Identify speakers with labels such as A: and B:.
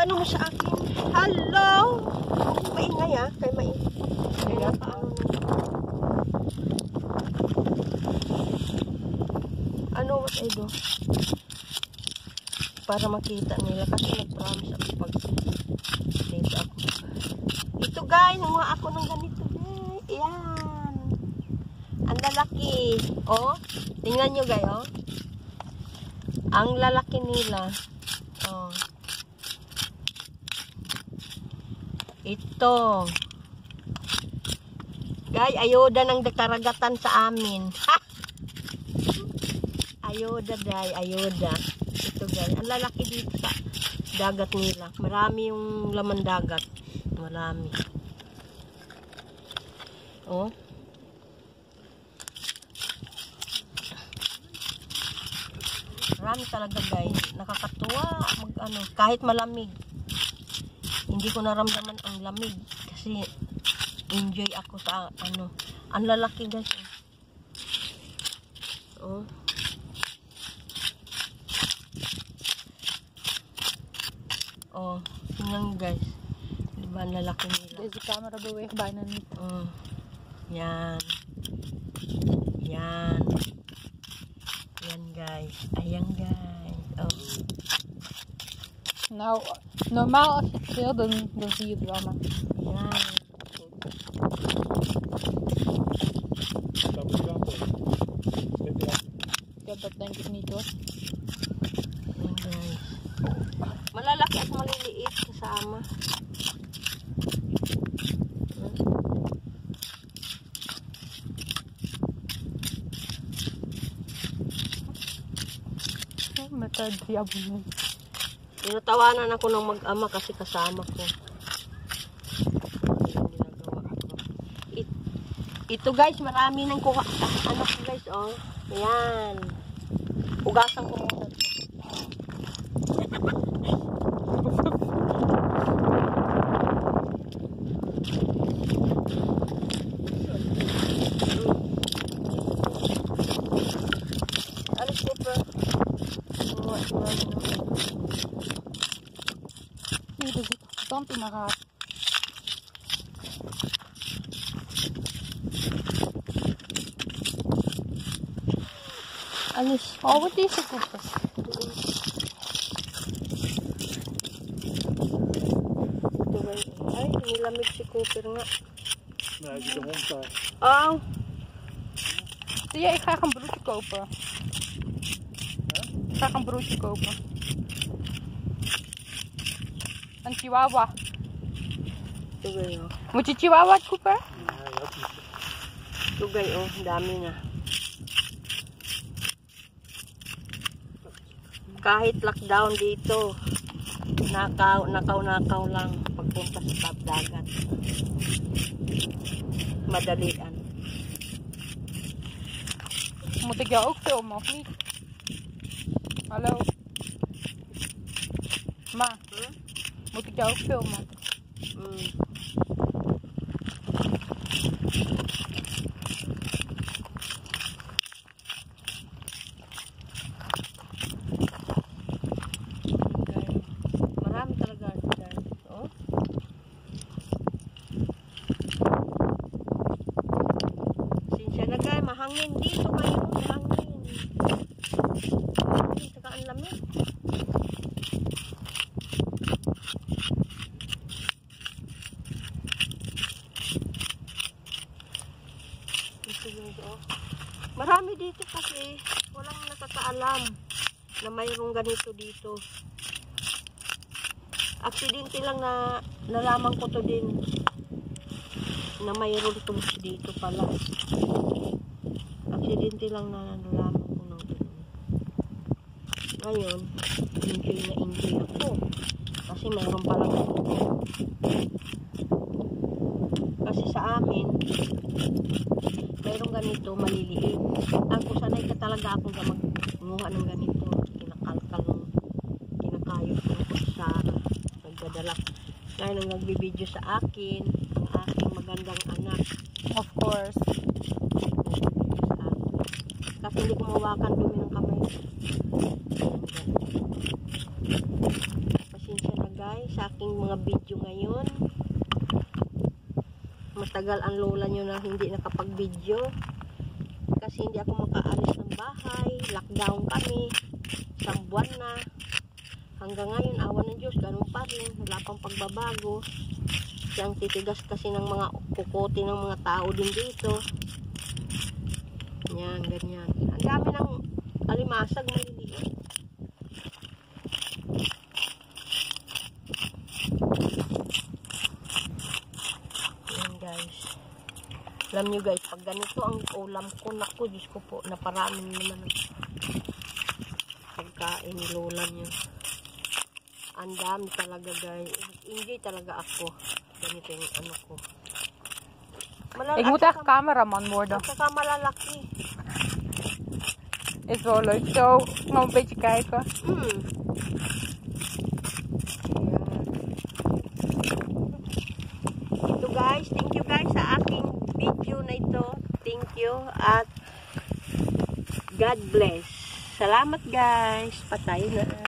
A: ano mo sa akin. Hello! Maingay ah. Kay maingay. Kaya paano ano mas ito? Para makita nila. Kasi nag-promise ako pag dito ako. Ito guys, nanguha ako ng ganito guys. Ayan. Ang lalaki. Oh, tingnan nyo guys oh. Ang lalaki nila. Oh. Ito. Guys, ayuda ng karagatan sa amin. Ha! Ayuda guys, ayuda. Ito guys, ang lalaki dito sa dagat nila. Marami yung laman dagat. Marami. Oh. Marami talaga guys. Nakakatuwa mag kahit malamig. Hindi ko naramdaman ang lamig kasi enjoy ako sa ang lalaki guys. Oh. Oh, tingnan guys. Diba ang lalaki nila?
B: There's a camera buwi ba na nito.
A: Oh. Yan. Yan. Yan guys. Ayan guys. Oh.
B: Nou, normaal als je het wil, dan zie je het wel, maar...
A: Yan.
B: Ja, dat denk ik niet hoor.
A: Yan guys. Malalaki at maliliit kasama.
B: Matad siya po.
A: Tinatawanan ako ng mag-ama kasi kasama ko. Ginagawa ako. Ito guys, marami nang kuha. Ano ko guys, oh. Ayan. Hugasan ko muna. Alis ko pa.
B: Nee, er zit zand in mijn raad.
A: Alis.
B: Oh, wat is het?
A: Ay, nilamig si Cooper nga.
C: Nee, die de hond daar.
A: Oh.
B: Zie je, ik ga een broodje kopen. Ik ga een broodje kopen. Een chihuahua.
A: Tugay oh.
B: Moet je chihuahua kopen?
C: Nee, dat niet.
A: Tugay oh, dami na. Kahit lockdown dito, nakaw lang pagpunta sa dagat. Madalian.
B: Moet ik jou ook filmen of niet? Hallo? Ma, moet ik jou ook filmen?
A: Marami talaga guys. Oh. Sinsya na guys, mahangin dito kayo. Mahangin. Saka ang lamig. Marami dito kasi walang nakakaalam na mayroong ganito dito. Aksidente lang na nalaman ko to din na mayroon to dito pala. Aksidente lang na nalaman ko ng ganun. Ngayon, enjoy ako. Kasi mayroon pala ganito. Kasi sa amin, mayroong ganito, maliliit. Ako sanay ka talaga akong magmuha ng ganito. Kinakalkal, kinakayot ng kutsara. Nagdadala. Dahil nang nagbibideo sa akin, ang aking magandang anak.
B: Of course.
A: Kasi hindi ko mawakan dumi ng kamay. guys sa aking mga video ngayon. Matagal ang lola nyo na hindi nakapag-video kasi hindi ako makaalis ng bahay. Lockdown kami, isang buwan na. Hanggang ngayon, awa ng Diyos, ganun pa rin, wala pang pagbabago. Siyang titigas kasi ng mga kukote ng mga tao din dito. Yan, ganyan. Ang dami ng alimasag, maliliit. Yan guys. Alam nyo guys, pag ganito ang ulam ko, naku, Diyos ko po, naparami naman ang pagkain ni lola nyo. Ang dami talaga guys. Enjoy talaga ako. Ganito yung ano ko.
B: Iguta cameraman mo daw.
A: At saka malalaki.
B: Ito like so, mabay kay ko.
A: Ito guys, thank you guys sa aking video na ito. Thank you at God bless. Salamat guys. Patay na.